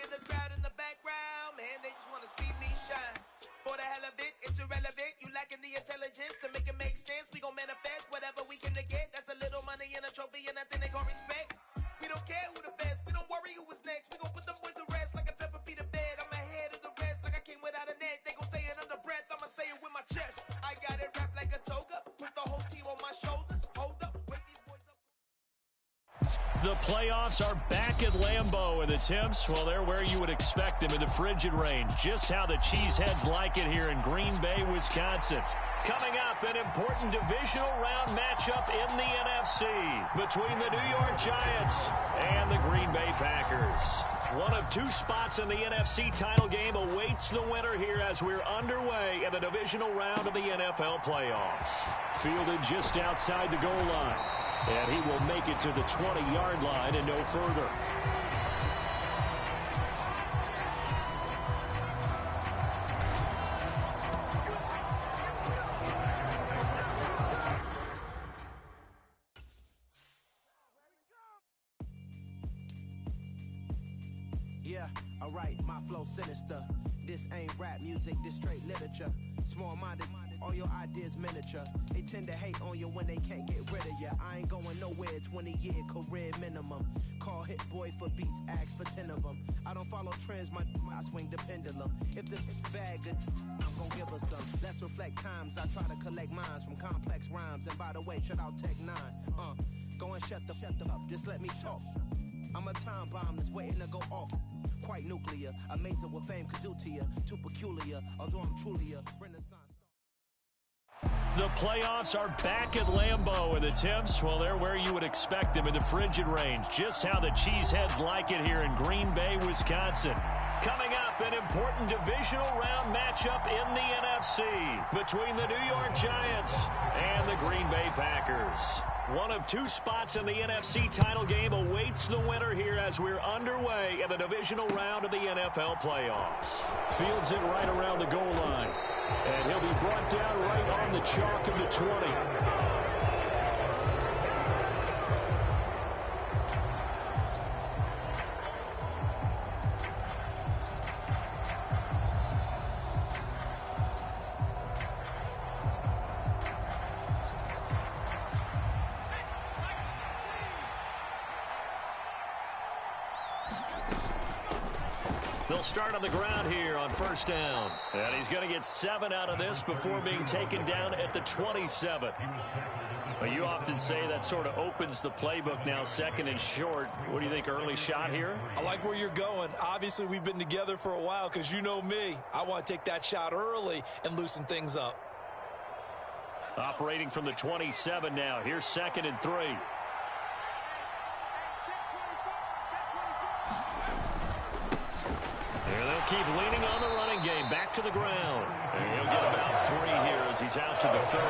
in the crowd in the background, man, they just want to see me shine. For the hell of it, it's irrelevant. You lacking the intelligence to make it make sense. We gon' manifest whatever we can to get. That's a little money and a trophy and nothing they gon' respect. We don't care who the best. We don't worry who was next. We gon' put them boys to rest like a temper feet of bed. I'm ahead of the rest like I came without a net. They gon' say it under breath. I'ma say it with my chest. I got it wrapped like a toga. Put the whole team on my shoulders. Hold up. Wake these boys up. The playoffs are back at Lambeau, and the temps, well, they're where you would expect them in the frigid range. Just how the Cheeseheads like it here in Green Bay, Wisconsin. Coming up, an important divisional round matchup in the NFC between the New York Giants and the Green Bay Packers. One of two spots in the NFC title game awaits the winner here as we're underway in the divisional round of the NFL playoffs. Fielded just outside the goal line. And he will make it to the 20-yard line and no further. Yeah, alright, my flow sinister. This ain't rap music, this straight literature. Small-minded, all your ideas miniature. They tend to hate on you when they can't get rid of you. I ain't going nowhere, 20-year career minimum. Call Hit Boy for beats, ask for 10 of them. I don't follow trends, I swing the pendulum. If this bad good, I'm gon' give us some. Let's reflect times, I try to collect minds from complex rhymes. And by the way, shut out Tech 9. Go and shut the up, just let me talk. I'm a time bomb that's waiting to go off. Quite nuclear, amazing what fame could do to you. Too peculiar, although I'm truly a renaissance. The playoffs are back at Lambeau, and the temps, well, they're where you would expect them in the frigid range. Just how the Cheeseheads like it here in Green Bay, Wisconsin. Coming up, an important divisional round matchup in the NFC between the New York Giants and the Green Bay Packers. One of two spots in the NFC title game awaits the winner here as we're underway in the divisional round of the NFL playoffs. Fields it right around the goal line. And he'll be brought down right on the chalk of the 20. They'll start on the ground here on first down. And he's going to get 7 out of this before being taken down at the 27. But you often say that sort of opens the playbook now, second and short. What do you think, early shot here? I like where you're going. Obviously, we've been together for a while because you know me. I want to take that shot early and loosen things up. Operating from the 27 now. Here's second and 3. Keep leaning on the running game. Back to the ground. And he'll get about 3 here as he's out to the 30.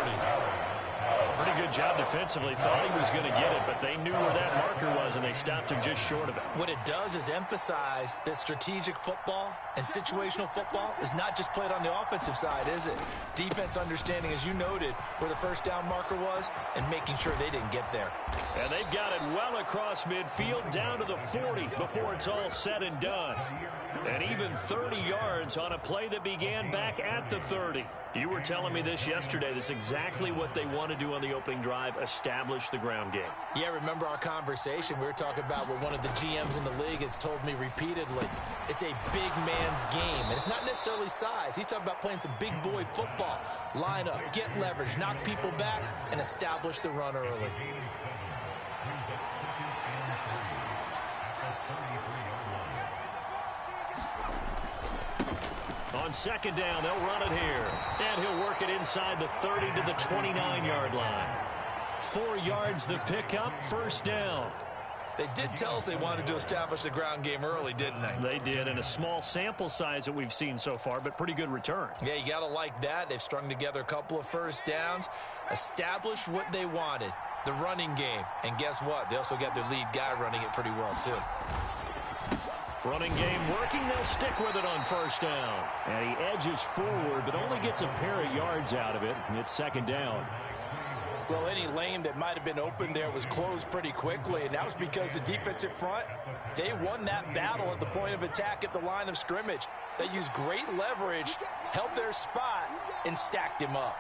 Pretty good job defensively. Thought he was going to get it, but they knew where that marker was, and they stopped him just short of it. What it does is emphasize that strategic football and situational football is not just played on the offensive side, is it? Defense understanding, as you noted, where the first down marker was and making sure they didn't get there. And they've got it well across midfield down to the 40 before it's all said and done. And even 30 yards on a play that began back at the 30. You were telling me this yesterday. This is exactly what they want to do on the opening drive, establish the ground game. Yeah, remember our conversation. We were talking about what one of the GMs in the league has told me repeatedly. It's a big man's game, and it's not necessarily size. He's talking about playing some big boy football. Line up, get leverage, knock people back, and establish the run early. On second down, they'll run it here. And he'll work it inside the 30 to the 29-yard line. 4 yards the pickup, first down. They did tell us they wanted to establish the ground game early, didn't they? They did, and a small sample size that we've seen so far, but pretty good return. Yeah, you got to like that. They've strung together a couple of first downs, established what they wanted, the running game. And guess what? They also got their lead guy running it pretty well, too. Running game working. They'll stick with it on first down. And he edges forward, but only gets a pair of yards out of it. And it's second down. Well, any lane that might have been open there was closed pretty quickly, and that was because the defensive front, they won that battle at the point of attack at the line of scrimmage. They used great leverage, held their spot, and stacked him up.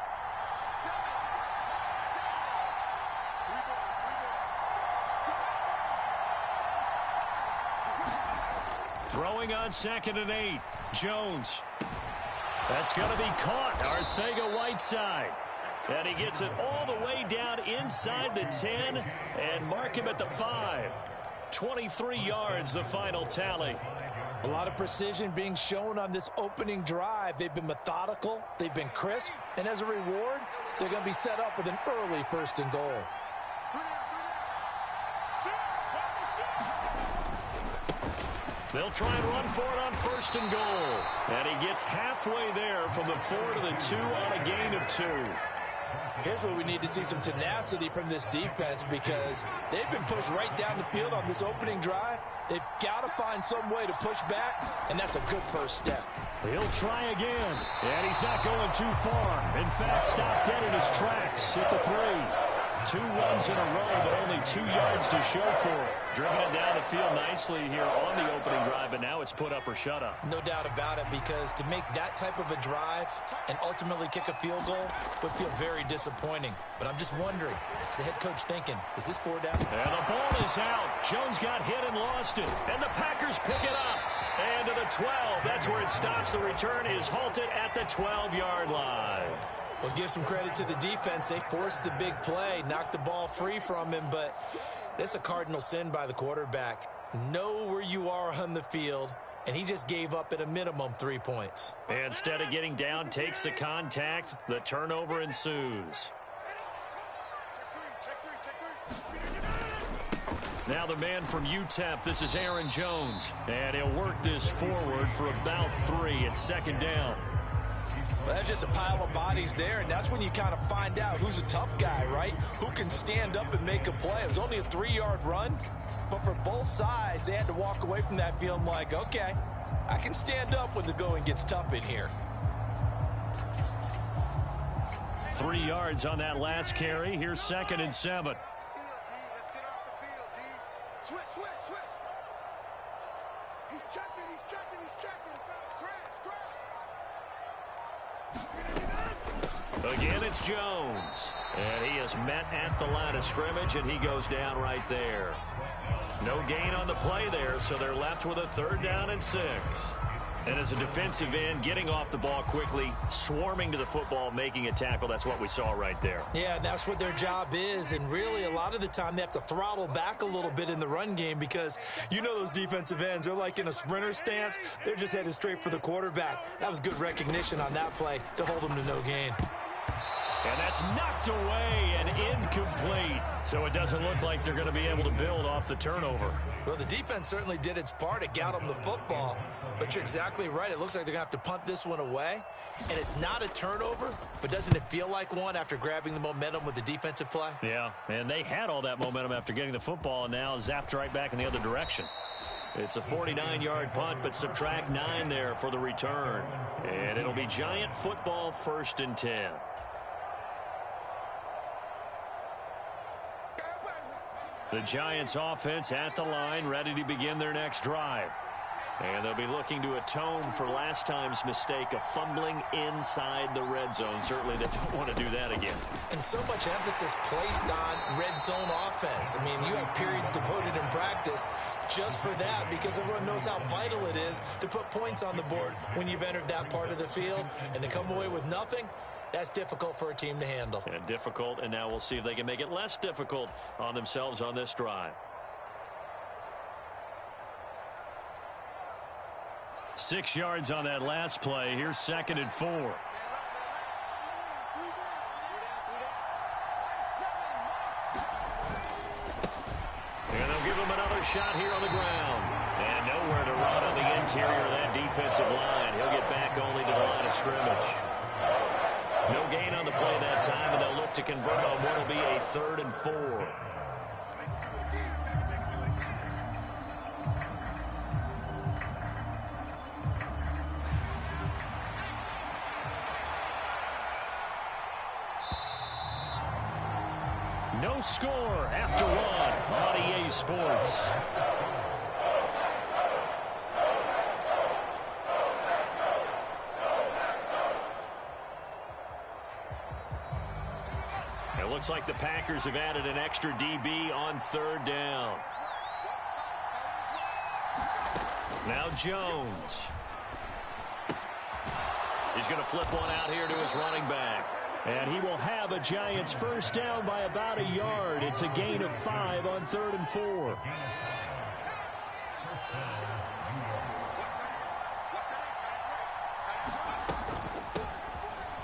Throwing on 2nd and 8. Jones. That's going to be caught. Arcega-Whiteside. And he gets it all the way down inside the 10 and mark him at the 5. 23 yards, the final tally. A lot of precision being shown on this opening drive. They've been methodical. They've been crisp. And as a reward, they're going to be set up with an early 1st and goal. They'll try and run for it on 1st and goal. And he gets halfway there from the 4 to the 2 on a gain of 2. Here's where we need to see some tenacity from this defense because they've been pushed right down the field on this opening drive. They've got to find some way to push back, and that's a good first step. He'll try again, and he's not going too far. In fact, stopped dead in his tracks at the 3. 2 runs in a row, but only 2 yards to show for it. Driven it down the field nicely here on the opening drive, but now it's put up or shut up. No doubt about it, because to make that type of a drive and ultimately kick a field goal would feel very disappointing. But I'm just wondering, is the head coach thinking, is this 4 down? And the ball is out. Jones got hit and lost it. And the Packers pick it up. And to the 12. That's where it stops. The return is halted at the 12-yard line. Well, give some credit to the defense. They forced the big play, knocked the ball free from him, but that's a cardinal sin by the quarterback. Know where you are on the field, and he just gave up at a minimum 3 points. Instead of getting down, takes the contact. The turnover ensues. Now the man from UTEP, this is Aaron Jones. And he'll work this forward for about 3 at 2nd down. Well, that's just a pile of bodies there, and that's when you kind of find out who's a tough guy, right? Who can stand up and make a play. It was only a 3-yard run, but for both sides, they had to walk away from that feeling like, okay, I can stand up when the going gets tough in here. 3 yards on that last carry. Here's 2nd and 7. Let's get off the field, D. Switch. He's checking. Again, it's Jones. And he is met at the line of scrimmage, and he goes down right there. No gain on the play there, so they're left with a 3rd down and 6. And as a defensive end, getting off the ball quickly, swarming to the football, making a tackle, that's what we saw right there. Yeah, and that's what their job is. And really, a lot of the time, they have to throttle back a little bit in the run game because you know those defensive ends, they're like in a sprinter stance. They're just headed straight for the quarterback. That was good recognition on that play to hold them to no gain. And that's knocked away and incomplete. So it doesn't look like they're going to be able to build off the turnover. Well, the defense certainly did its part to get them the football. But you're exactly right. It looks like they're going to have to punt this one away. And it's not a turnover, but doesn't it feel like one after grabbing the momentum with the defensive play? Yeah, and they had all that momentum after getting the football and now zapped right back in the other direction. It's a 49-yard punt, but subtract 9 there for the return. And it'll be Giant football 1st and 10. The Giants offense at the line, ready to begin their next drive. And they'll be looking to atone for last time's mistake of fumbling inside the red zone. Certainly they don't want to do that again. And so much emphasis placed on red zone offense. I mean, you have periods devoted in practice just for that because everyone knows how vital it is to put points on the board when you've entered that part of the field. And to come away with nothing, that's difficult for a team to handle. And difficult, and now we'll see if they can make it less difficult on themselves on this drive. 6 yards on that last play. Here's 2nd and 4. And they'll give him another shot here on the ground. And nowhere to run on the interior of that defensive line. He'll get back only to the line of scrimmage. No gain on the play that time, and they'll look to convert on what will be a 3rd and 4. score after one on EA Sports. It looks like the Packers have added an extra DB on third down. Now Jones. He's going to flip one out here to his running back. And he will have a Giants first down by about a yard. It's a gain of 5 on 3rd and 4.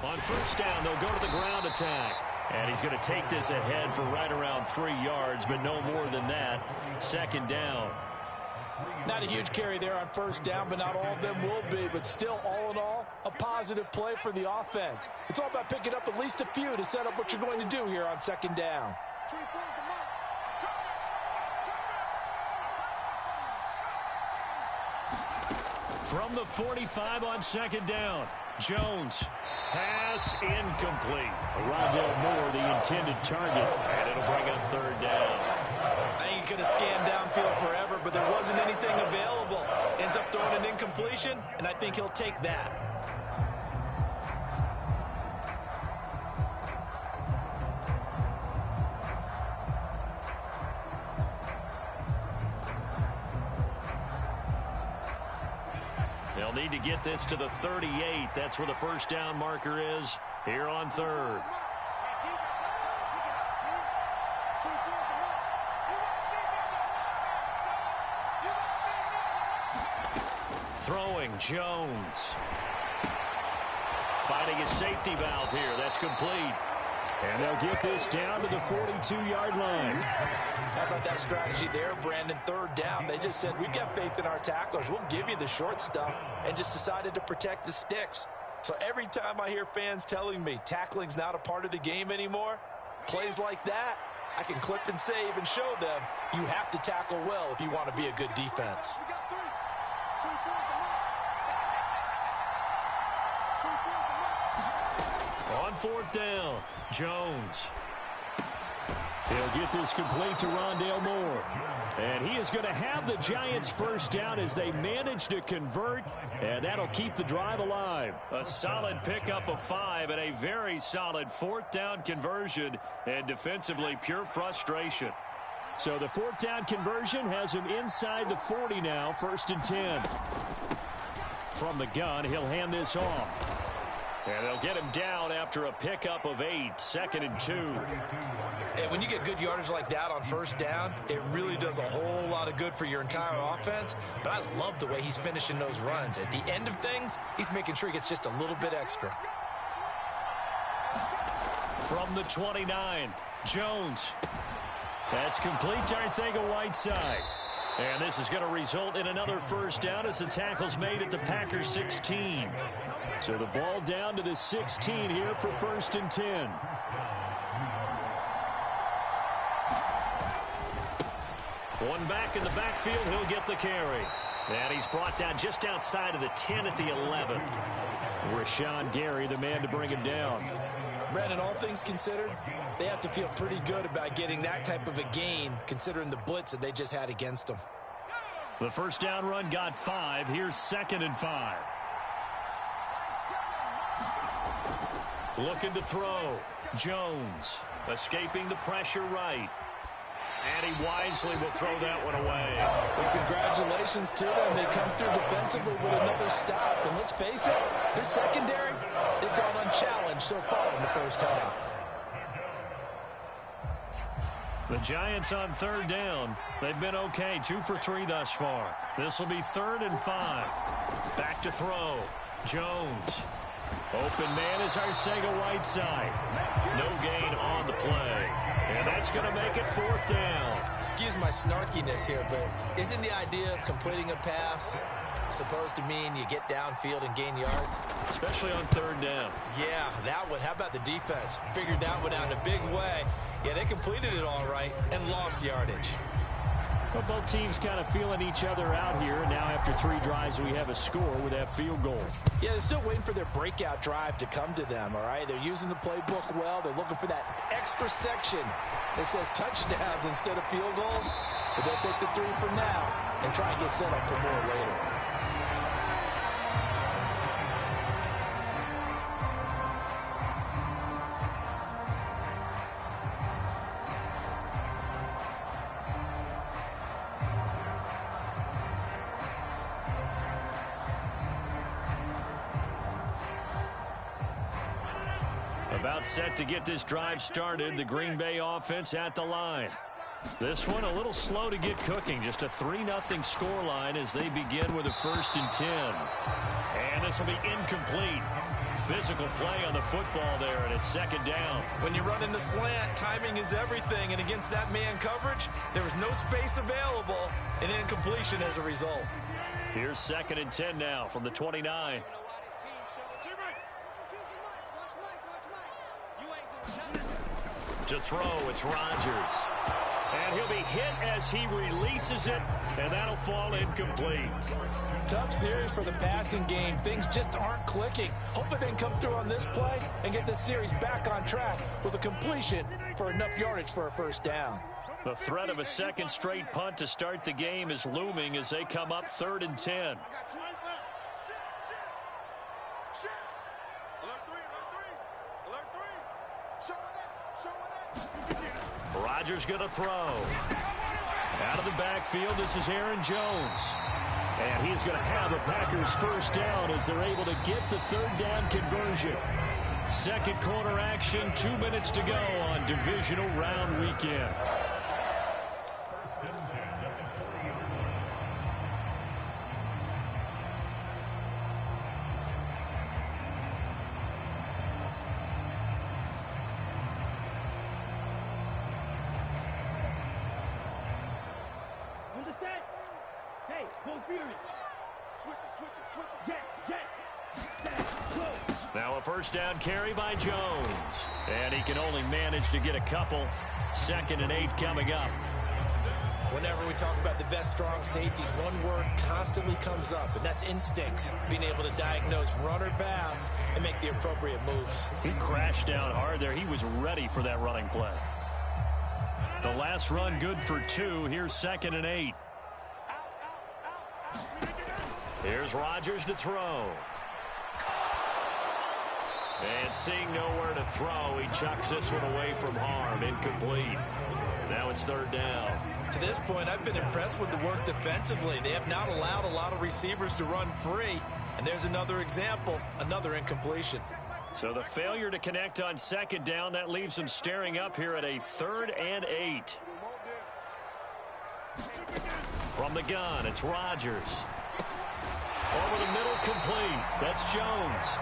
On first down, they'll go to the ground attack. And he's going to take this ahead for right around 3 yards, but no more than that. 2nd down. Not a huge carry there on first down, but not all of them will be. But still, all in all, a positive play for the offense. It's all about picking up at least a few to set up what you're going to do here on 2nd down. From the 45 on 2nd down, Jones. Pass incomplete. Rondale Moore, the intended target, and it'll bring up 3rd down. I think he could have scanned downfield forever, but there wasn't anything available. Ends up throwing an incompletion, and I think he'll take that. They'll need to get this to the 38. That's where the first down marker is here on 3rd. Throwing, Jones. Finding a safety valve here. That's complete. And they'll get this down to the 42-yard line. How about that strategy there, Brandon? 3rd down. They just said, we've got faith in our tacklers. We'll give you the short stuff, and just decided to protect the sticks. So every time I hear fans telling me tackling's not a part of the game anymore, plays like that, I can clip and save and show them you have to tackle well if you want to be a good defense. On 4th down, Jones. He'll get this complete to Rondale Moore. And he is going to have the Giants first down as they manage to convert, and that'll keep the drive alive. A solid pickup of 5 and a very solid 4th down conversion, and defensively pure frustration. So the 4th down conversion has him inside the 40 now, 1st and 10. From the gun, he'll hand this off. And they'll get him down after a pickup of 8, 2nd and 2. And when you get good yardage like that on first down, it really does a whole lot of good for your entire offense. But I love the way he's finishing those runs. At the end of things, he's making sure he gets just a little bit extra. From the 29, Jones. That's complete to Arcega-Whiteside. And this is going to result in another first down as the tackle's made at the Packers 16. So the ball down to the 16 here for 1st and 10. One back in the backfield, he'll get the carry. And he's brought down just outside of the 10 at the 11. Rashawn Gary, the man to bring him down. Brandon, all things considered, they have to feel pretty good about getting that type of a gain, considering the blitz that they just had against them. The first down run got 5. Here's 2nd and 5. Looking to throw. Jones escaping the pressure right. And he wisely will throw that one away. Well, congratulations to them. They come through defensively with another stop. And let's face it, this secondary, they've gone unchallenged so far in the first half. The Giants on 3rd down. They've been okay, 2 for 3 thus far. This will be 3rd and 5. Back to throw. Jones. Open man is Arcega-Whiteside. No gain on the play. And that's going to make it 4th down. Excuse my snarkiness here, but isn't the idea of completing a pass supposed to mean you get downfield and gain yards? Especially on 3rd down. Yeah, that one. How about the defense? Figured that one out in a big way. Yeah, they completed it all right and lost yardage. Well, both teams kind of feeling each other out here. Now after 3 drives, we have a score with that field goal. Yeah, they're still waiting for their breakout drive to come to them, all right? They're using the playbook well. They're looking for that extra section It says touchdowns instead of field goals, but they'll take the 3 for now and try and get set up for more later. About set to get this drive started. The Green Bay offense at the line. This one a little slow to get cooking. Just a 3-0 scoreline as they begin with a 1st and 10. And this will be incomplete. Physical play on the football there, and it's 2nd down. When you run in the slant, timing is everything. And against that man coverage, there was no space available. An incompletion as a result. Here's 2nd and 10 now from the 29. To throw, it's Rodgers. And he'll be hit as he releases it, and that'll fall incomplete. Tough series for the passing game. Things just aren't clicking. Hopefully they can come through on this play and get this series back on track with a completion for enough yardage for a 1st down. The threat of a 2nd straight punt to start the game is looming as they come up 3rd and 10. Rodgers going to throw. Out of the backfield, this is Aaron Jones. And he's going to have a Packers 1st down as they're able to get the 3rd down conversion. 2nd quarter action, 2 minutes to go on divisional round weekend. Now a 1st down carry by Jones. And he can only manage to get a couple. 2nd and 8 coming up. Whenever we talk about the best strong safeties, one word constantly comes up, and that's instinct. Being able to diagnose run or pass and make the appropriate moves. He crashed down hard there. He was ready for that running play. The last run good for 2. Here's 2nd and 8. Here's Rodgers to throw. And seeing nowhere to throw, he chucks this one away from harm. Incomplete. Now it's 3rd down. To this point, I've been impressed with the work defensively. They have not allowed a lot of receivers to run free. And there's another example, another incompletion. So the failure to connect on 2nd down, that leaves them staring up here at a 3rd and 8. From the gun, it's Rodgers. Over the middle, complete. That's Jones.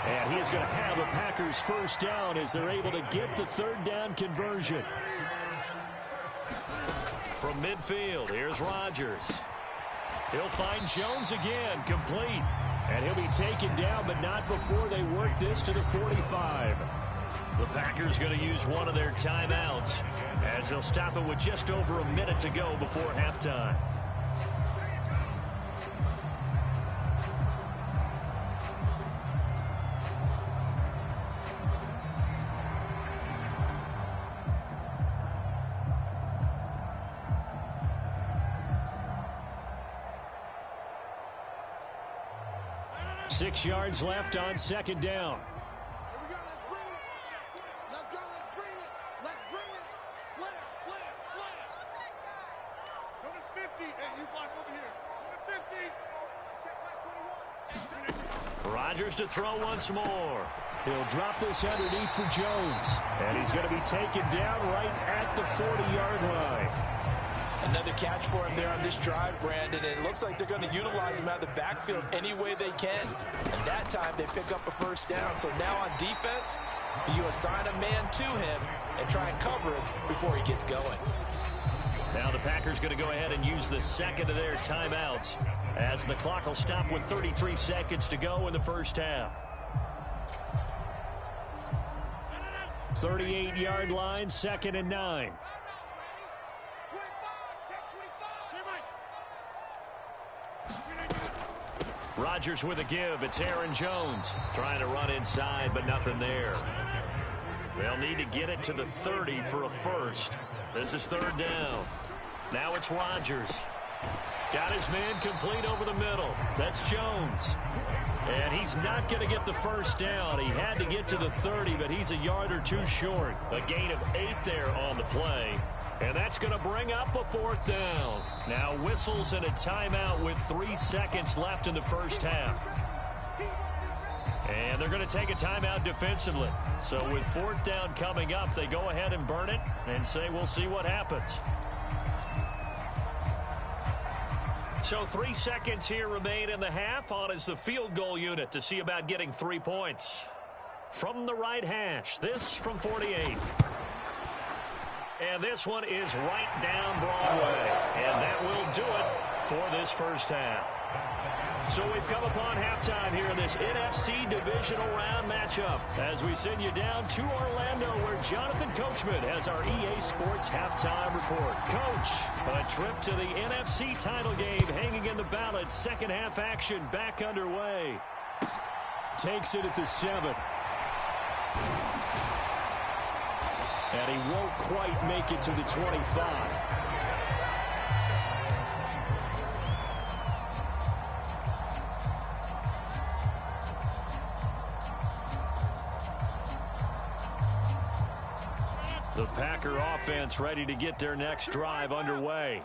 And he is going to have a Packers 1st down as they're able to get the 3rd down conversion. From midfield, here's Rodgers. He'll find Jones again, complete. And he'll be taken down, but not before they work this to the 45. The Packers going to use one of their timeouts as they'll stop it with just over a minute to go before halftime. Six yards left on 2nd down. Here we go. Let's bring it. Let's go. Let's bring it. Let's bring it. Slam, slam, slam. Go to 50. Hey, you block over here. Go to 50. Check back 21. Rodgers to throw once more. He'll drop this underneath for Jones. And he's going to be taken down right at the 40-yard line. Another catch for him there on this drive, Brandon, and it looks like they're going to utilize him out of the backfield any way they can. And that time they pick up a 1st down. So now on defense, you assign a man to him and try and cover him before he gets going. Now the Packers going to go ahead and use the 2nd of their timeouts as the clock will stop with 33 seconds to go in the 1st half. 38-yard line, 2nd and 9. Rodgers with a give. It's Aaron Jones trying to run inside, but nothing there. They'll need to get it to the 30 for a first. This is third down. Now it's Rodgers. Got his man complete over the middle. That's Jones. And he's not going to get the first down. He had to get to the 30, but he's a yard or two short. A gain of 8 there on the play. And that's going to bring up a fourth down. Now whistles and a timeout with 3 seconds left in the first half. And they're going to take a timeout defensively. So with fourth down coming up, they go ahead and burn it and say we'll see what happens. So 3 seconds here remain in the half. On is the field goal unit to see about getting 3 points. From the right hash, this from 48. And this one is right down Broadway. And that will do it for this first half. So we've come upon halftime here in this NFC Divisional Round matchup as we send you down to Orlando where Jonathan Coachman has our EA Sports Halftime Report. Coach, a trip to the NFC title game hanging in the balance. Second half action back underway. Takes it at the 7. And he won't quite make it to the 25. The Packer offense ready to get their next drive underway.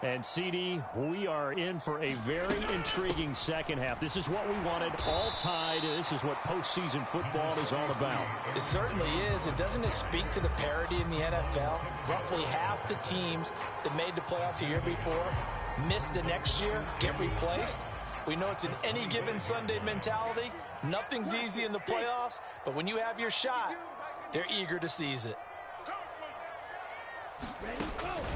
And, CD, we are in for a very intriguing second half. This is what we wanted, all tied. This is what postseason football is all about. It certainly is. And doesn't it speak to the parity in the NFL? Roughly half the teams that made the playoffs the year before miss the next year, get replaced. We know it's an any given Sunday mentality. Nothing's easy in the playoffs, but when you have your shot, they're eager to seize it.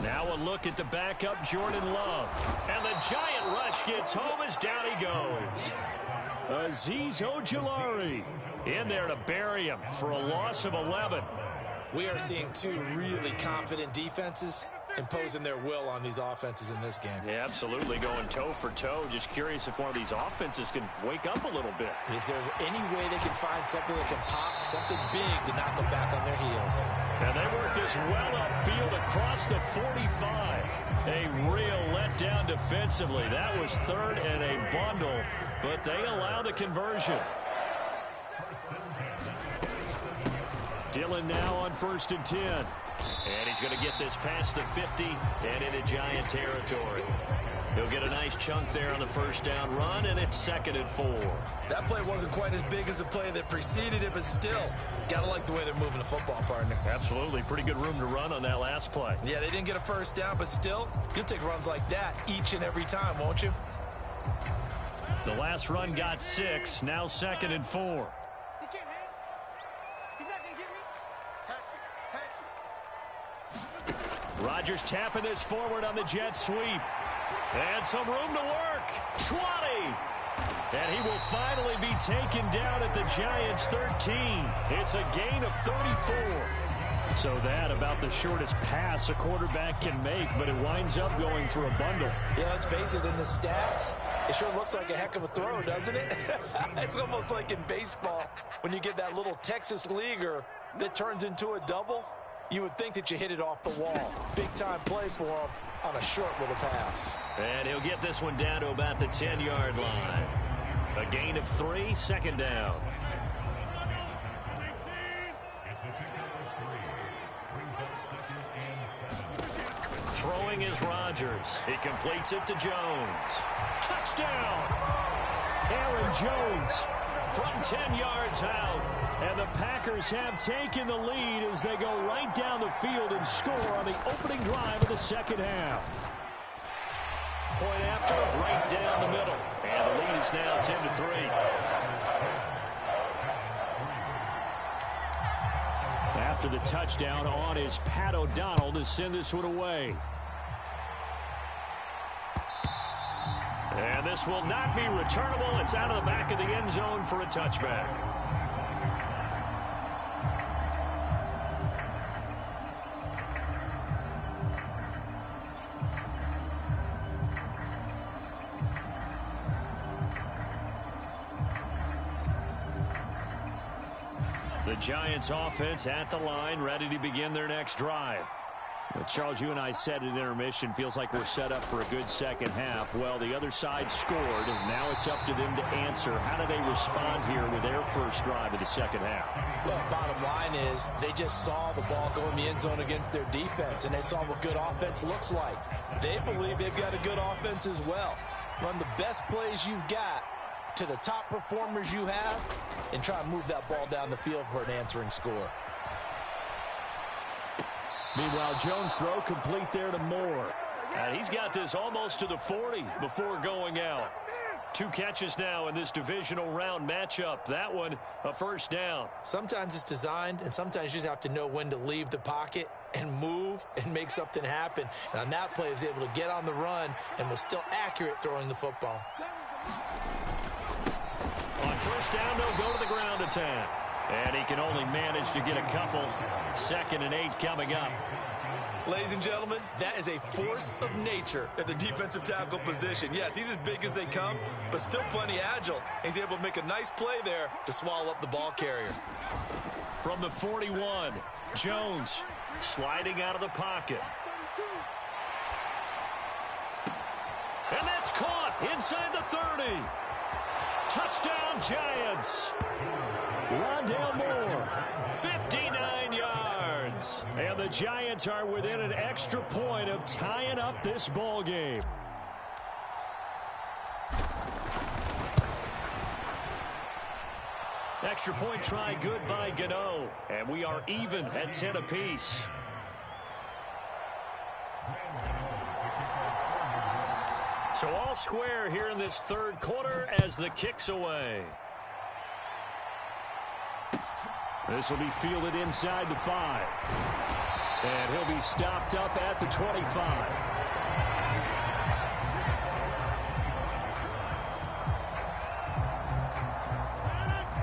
Now a look at the backup, Jordan Love. And the giant rush gets home as down he goes. Azeez Ojulari in there to bury him for a loss of 11. We are seeing two really confident defenses imposing their will on these offenses in this game. Yeah, absolutely, going toe for toe. Just curious if one of these offenses can wake up a little bit. Is there any way they can find something that can pop, something big to knock them back on their heels? And they work this well upfield across the 45. A real letdown defensively. That was third and a bundle, but they allow the conversion. Dillon now on 1st and 10. And he's going to get this past the 50 and into Giant territory. He'll get a nice chunk there on the first down run, and it's 2nd and 4. That play wasn't quite as big as the play that preceded it, but still, got to like the way they're moving the football, partner. Absolutely. Pretty good room to run on that last play. Yeah, they didn't get a first down, but still, you'll take runs like that each and every time, won't you? The last run got 6, now 2nd and 4. Rodgers tapping this forward on the jet sweep. And some room to work. 20. And he will finally be taken down at the Giants' 13. It's a gain of 34. So that about the shortest pass a quarterback can make, but it winds up going for a bundle. Yeah, let's face it, in the stats, it sure looks like a heck of a throw, doesn't it? It's almost like in baseball when you get that little Texas leaguer that turns into a double. You would think that you hit it off the wall. Big-time play for him on a short little pass. And he'll get this one down to about the 10-yard line. A gain of 3, 2nd down. Throwing is Rodgers. He completes it to Jones. Touchdown! Aaron Jones from 10 yards out. And the Packers have taken the lead as they go right down the field and score on the opening drive of the second half. Point after, right down the middle. And the lead is now 10-3. After the touchdown, on is Pat O'Donnell to send this one away. And this will not be returnable. It's out of the back of the end zone for a touchback. The Giants offense at the line, ready to begin their next drive. Well, Charles, you and I said at intermission, feels like we're set up for a good second half. Well, the other side scored, and now it's up to them to answer. How do they respond here with their first drive of the second half? Well, bottom line is they just saw the ball go in the end zone against their defense, and they saw what good offense looks like. They believe they've got a good offense as well. Run the best plays you've got to the top performers you have, and try to move that ball down the field for an answering score. Meanwhile, Jones' throw complete there to Moore. And he's got this almost to the 40 before going out. 2 catches now in this divisional round matchup. That one, a first down. Sometimes it's designed, and sometimes you just have to know when to leave the pocket and move and make something happen. And on that play, he was able to get on the run and was still accurate throwing the football. On first down, they'll go to the ground attack. And he can only manage to get a couple. 2nd and 8 coming up. Ladies and gentlemen, that is a force of nature at the defensive tackle position. Yes, he's as big as they come, but still plenty agile. He's able to make a nice play there to swallow up the ball carrier. From the 41, Jones sliding out of the pocket. And that's caught inside the 30. Touchdown, Giants. Rondale Moore, 59 yards. And the Giants are within an extra point of tying up this ball game. Extra point try good by Gano. And we are even at 10 apiece. So all square here in this third quarter as the kick's away. This will be fielded inside the 5. And he'll be stopped up at the 25.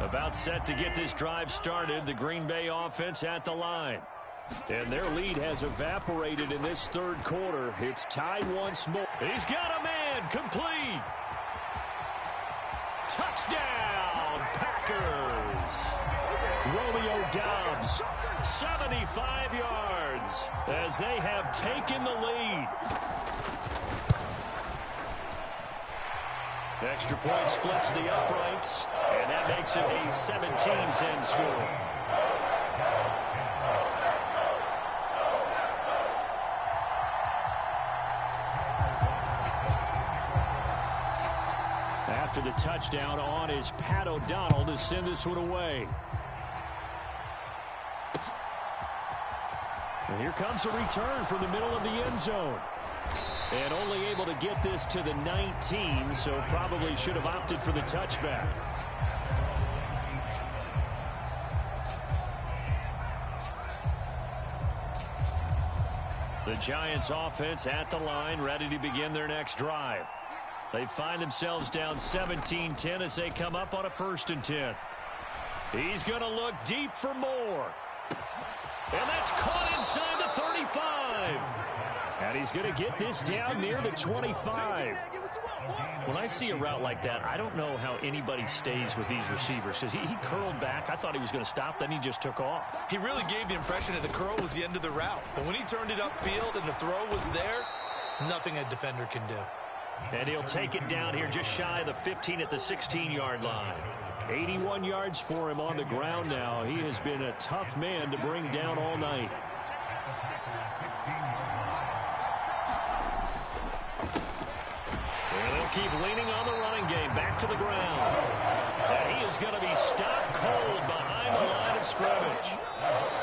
About set to get this drive started, the Green Bay offense at the line. And their lead has evaporated in this third quarter. It's tied once more. He's got a man complete. Touchdown, Packers. Romeo Doubs, 75 yards as they have taken the lead. Extra point splits the uprights, and that makes it a 17-10 score. After the touchdown on is Pat O'Donnell to send this one away. And here comes a return from the middle of the end zone. And only able to get this to the 19, so probably should have opted for the touchback. The Giants offense at the line, ready to begin their next drive. They find themselves down 17-10 as they come up on a 1st and 10. He's going to look deep for Moore. And that's caught inside the 35. And he's going to get this down near the 25. When I see a route like that, I don't know how anybody stays with these receivers. Because he curled back. I thought he was going to stop. Then he just took off. He really gave the impression that the curl was the end of the route. But when he turned it upfield and the throw was there, nothing a defender can do. And he'll take it down here just shy of the 15 at the 16-yard line. 81 yards for him on the ground now. He has been a tough man to bring down all night. And they'll keep leaning on the running game. Back to the ground. And he is going to be stopped cold behind the line of scrimmage.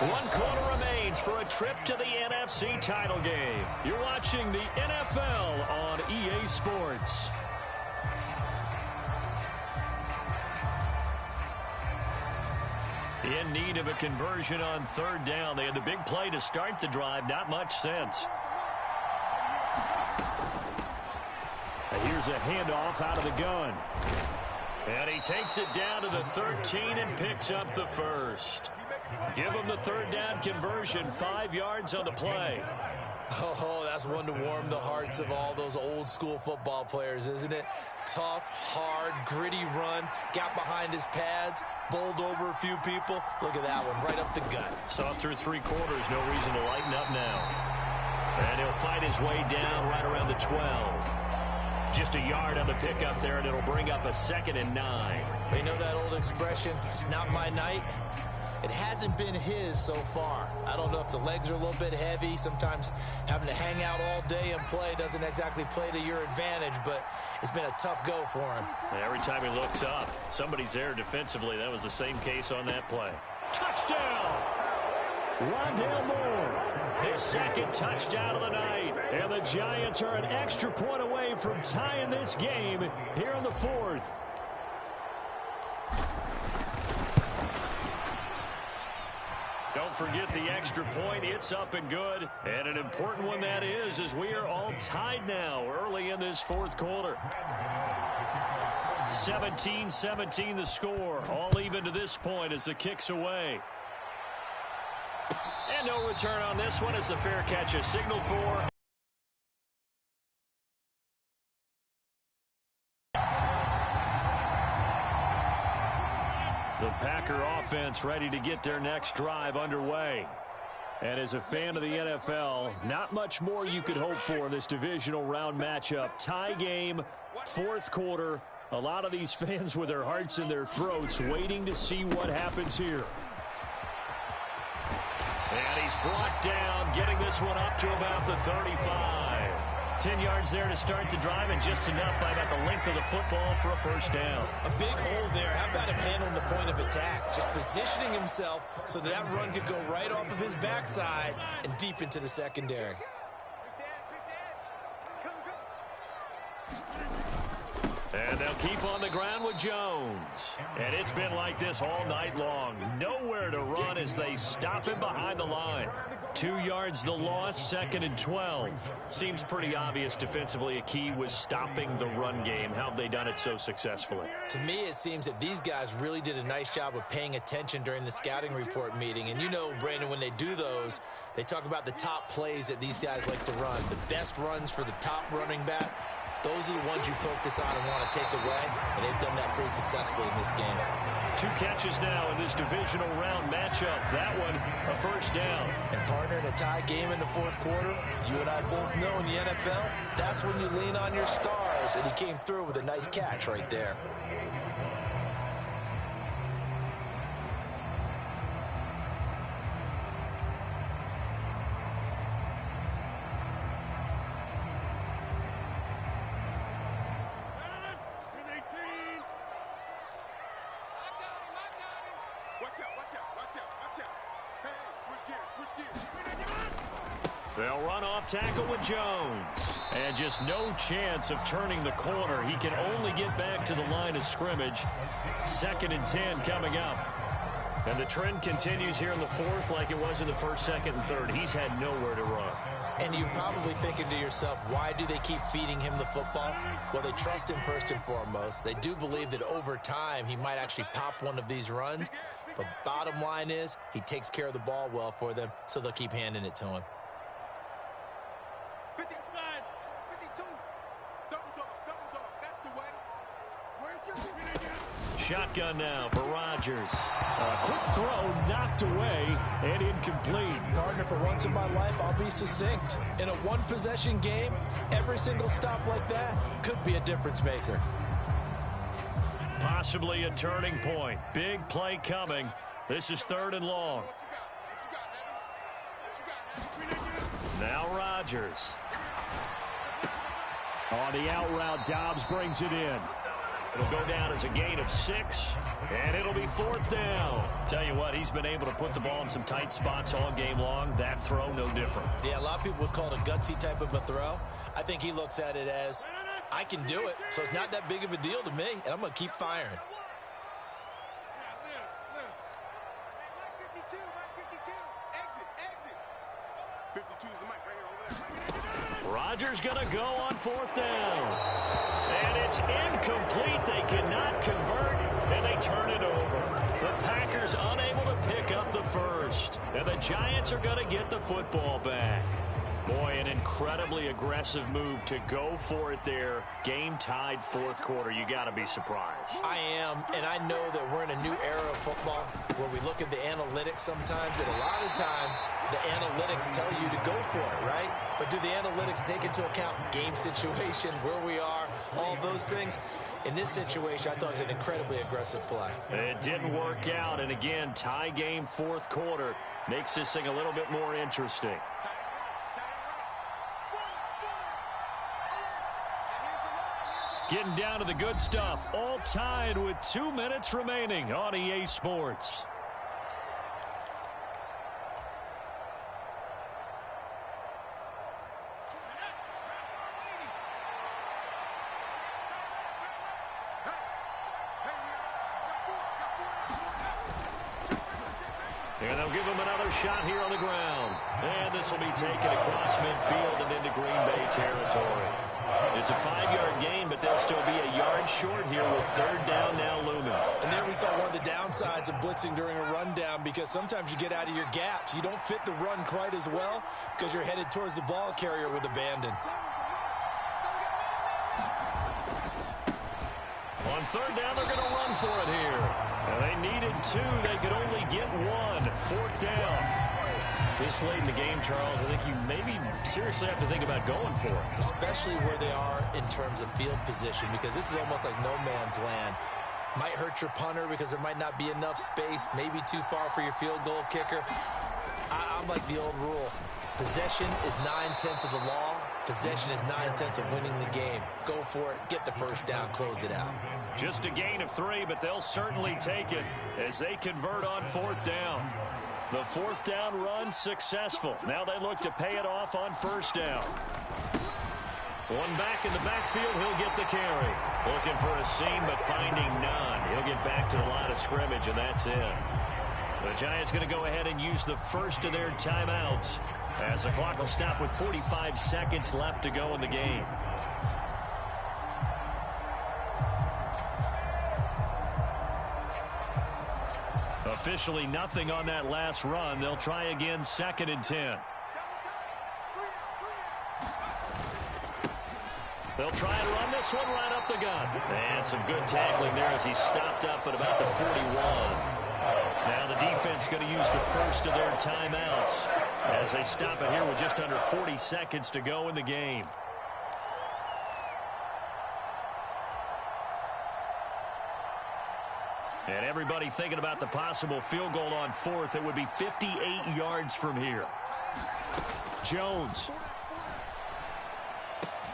1 quarter remains for a trip to the NFC title game. You're watching the NFL on EA Sports. In need of a conversion on 3rd down. They had the big play to start the drive. Not much sense. And here's a handoff out of the gun. And he takes it down to the 13 and picks up the 1st. Give him the 3rd down conversion. 5 yards on the play. Oh, that's one to warm the hearts of all those old school football players, isn't it? Tough, hard, gritty run, got behind his pads, bowled over a few people. Look at that one, right up the gut. Saw through 3 quarters, no reason to lighten up now. And he'll fight his way down right around the 12. Just a yard on the pickup there, and it'll bring up a 2nd and 9. You know that old expression, it's not my night? It hasn't been his so far. I don't know if the legs are a little bit heavy. Sometimes having to hang out all day and play doesn't exactly play to your advantage, but it's been a tough go for him. And every time he looks up, somebody's there defensively. That was the same case on that play. Touchdown! Rondale Moore, his 2nd touchdown of the night. And the Giants are an extra point away from tying this game here in the 4th. Don't forget the extra point. It's up and good. And an important one that is, as we are all tied now early in this 4th quarter. 17-17 the score. All even to this point as the kick's away. And no return on this one as the fair catch is signaled for. The Packer offense ready to get their next drive underway. And as a fan of the NFL, not much more you could hope for in this divisional round matchup. Tie game, 4th quarter. A lot of these fans with their hearts in their throats waiting to see what happens here. And he's brought down, getting this one up to about the 35. 10 yards there to start the drive, and just enough by about the length of the football for a 1st down. A big hole there. How about him handling the point of attack? Just positioning himself so that run could go right off of his backside and deep into the secondary. And they'll keep on the ground with Jones. And it's been like this all night long. Nowhere to run as they stop him behind the line. 2 yards the loss, 2nd and 12. Seems pretty obvious defensively a key was stopping the run game. How have they done it so successfully? To me, it seems that these guys really did a nice job of paying attention during the scouting report meeting. And you know, Brandon, when they do those, they talk about the top plays that these guys like to run. The best runs for the top running back. Those are the ones you focus on and want to take away, and they've done that pretty successfully in this game. 2 catches now in this divisional round matchup. That one, a 1st down. And partner, in a tie game in the 4th quarter, you and I both know in the NFL, that's when you lean on your stars, and he came through with a nice catch right there. They'll run off tackle with Jones. And just no chance of turning the corner. He can only get back to the line of scrimmage. 2nd and 10 coming up. And the trend continues here in the 4th like it was in the 1st, 2nd, and 3rd. He's had nowhere to run. And you're probably thinking to yourself, why do they keep feeding him the football? Well, they trust him first and foremost. They do believe that over time he might actually pop one of these runs. But bottom line is he takes care of the ball well for them, so they'll keep handing it to him. 50 side, 52. Double dog, that's the way. Where's your Shotgun now for Rodgers. A quick throw knocked away and incomplete. Partner, for once in my life, I'll be succinct. In a one-possession game, every single stop like that could be a difference maker. Possibly a turning point. Big play coming. This is 3rd and long. Now Rodgers. On the out route, Dobbs brings it in. It'll go down as a gain of 6, and it'll be 4th down. Tell you what, he's been able to put the ball in some tight spots all game long. That throw, no different. Yeah, a lot of people would call it a gutsy type of a throw. I think he looks at it as, I can do it, so it's not that big of a deal to me, and I'm going to keep firing. 52's the mic right here over there. Rodgers going to go on 4th down. And it's incomplete. They cannot convert, and they turn it over. The Packers unable to pick up the 1st. And the Giants are going to get the football back. Boy, an incredibly aggressive move to go for it there. Game-tied fourth quarter. You got to be surprised. I am, and I know that we're in a new era of football where we look at the analytics sometimes, and a lot of time the analytics tell you to go for it, right? But do the analytics take into account game situation, where we are, all those things? In this situation, I thought it was an incredibly aggressive play. It didn't work out, and again, tie game fourth quarter makes this thing a little bit more interesting. Getting down to the good stuff, all tied with 2 minutes remaining on EA Sports. And they'll give him another shot here on the ground. And this will be taken across midfield and into Green Bay territory. It's a 5-yard gain, but they'll still be a yard short here with third down now looming. And there we saw one of the downsides of blitzing during a rundown, because sometimes you get out of your gaps. You don't fit the run quite as well because you're headed towards the ball carrier with abandon. On third down, they're going to run for it here. And they needed 2. They could only get 1. Fourth down. This late in the game, Charles, I think you maybe seriously have to think about going for it. Especially where they are in terms of field position, because this is almost like no man's land. Might hurt your punter because there might not be enough space, maybe too far for your field goal kicker. I'm like the old rule. Possession is 9/10 of the law. Possession is 9/10 of winning the game. Go for it, get the first down, close it out. Just a gain of 3, but they'll certainly take it as they convert on fourth down. The fourth down run successful. Now they look to pay it off on first down. One back in the backfield, he'll get the carry. Looking for a seam, but finding none. He'll get back to the line of scrimmage, and that's it. The Giants going to go ahead and use the first of their timeouts as the clock will stop with 45 seconds left to go in the game. Officially nothing on that last run. They'll try again, 2nd and 10. They'll try and run this one right up the gut. And some good tackling there as he stopped up at about the 41. Now the defense going to use the first of their timeouts as they stop it here with just under 40 seconds to go in the game. And everybody thinking about the possible field goal on fourth. It would be 58 yards from here. Jones.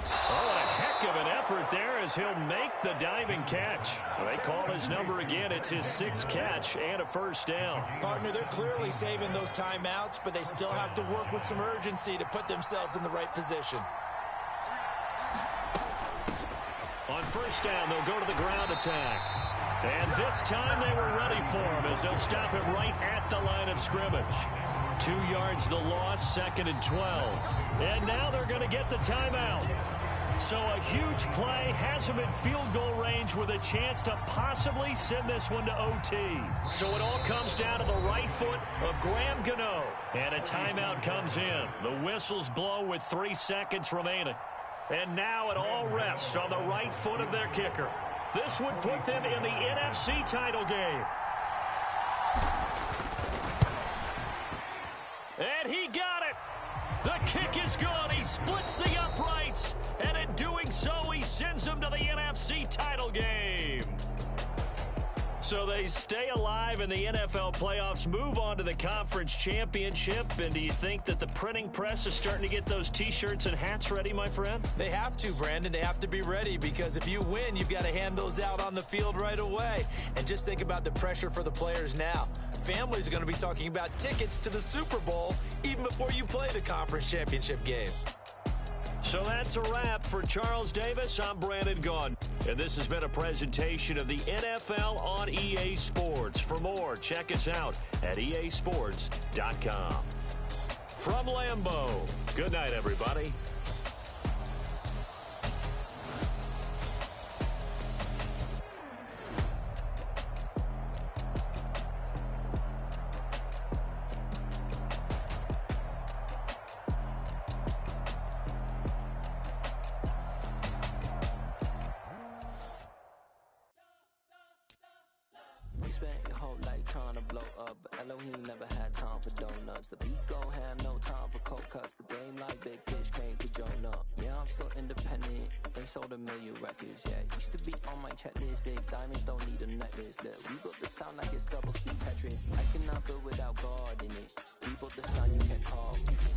Oh, a heck of an effort there as he'll make the diving catch. They call his number again. It's his 6th catch and a first down. Partner, they're clearly saving those timeouts, but they still have to work with some urgency to put themselves in the right position. On first down, they'll go to the ground attack. And this time they were ready for him as they'll stop it right at the line of scrimmage. 2 yards the loss, 2nd and 12. And now they're going to get the timeout. So a huge play has him in field goal range with a chance to possibly send this one to OT. So it all comes down to the right foot of Graham Gano. And a timeout comes in. The whistles blow with 3 seconds remaining. And now it all rests on the right foot of their kicker. This would put them in the NFC title game. And he got it. The kick is good. He splits the uprights. And in doing so, he sends them to the NFC title game. So they stay alive in the NFL playoffs, move on to the conference championship. And do you think that the printing press is starting to get those T-shirts and hats ready, my friend? They have to, Brandon. They have to be ready, because if you win, you've got to hand those out on the field right away. And just think about the pressure for the players now. Families are going to be talking about tickets to the Super Bowl even before you play the conference championship game. So that's a wrap for Charles Davis. I'm Brandon Gaudin, and this has been a presentation of the NFL on EA Sports. For more, check us out at easports.com. From Lambeau, good night, everybody. You spent your whole life trying to blow up, but Elohim never had time for donuts. The beat go ham, no time for cold cuts. The game like big fish came to join up. Yeah, I'm still independent, ain't sold a million records yet. Used to be on my checklist, big diamonds don't need a necklace. Look, we built the sound like it's double speed Tetris. I cannot build without God in it. We built the sound you can't copy this.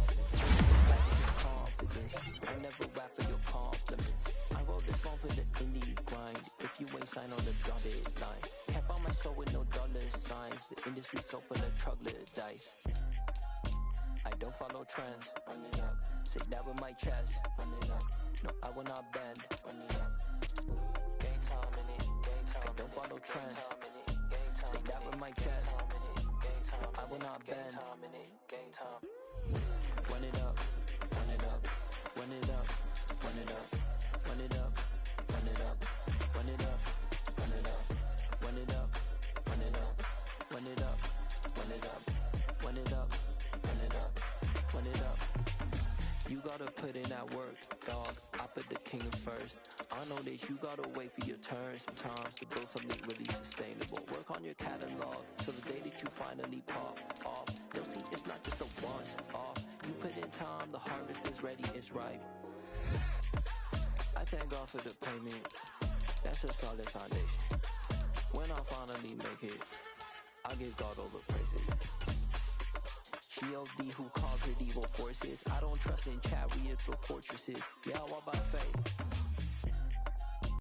Confidence, I never rap for your compliments. I wrote this song for the indie grind. If you ain't signed on the dotted line, can't buy my soul with no dollar signs. The industry so full of troglodytes. I don't follow trends. Run it up. Say that with my chest. Run it up. No, I will not bend. Run it up. Game time in it. Game time. I don't follow trends. Say that with my chest. No, I will not bend. Game time. Run it up. Run it up. Run it up. Run it up. Run it up. Run it up. Run it up. Run it up. Run it up. Run it up. Run it up. Run it up. Run it up. Run it up. Run it up. You gotta put in that work, dog. I put the king first. I know that you gotta wait for your turn sometimes to build something really sustainable. Work on your catalog, so the day that you finally pop off, they'll see it's not just a once off. You put in time, the harvest is ready, it's ripe. I thank God for the payment. That's a solid foundation. When I finally make it, I give God all the praises. G.O.D. who conquered evil forces. I don't trust in chariots or fortresses. Yeah, I walk by faith.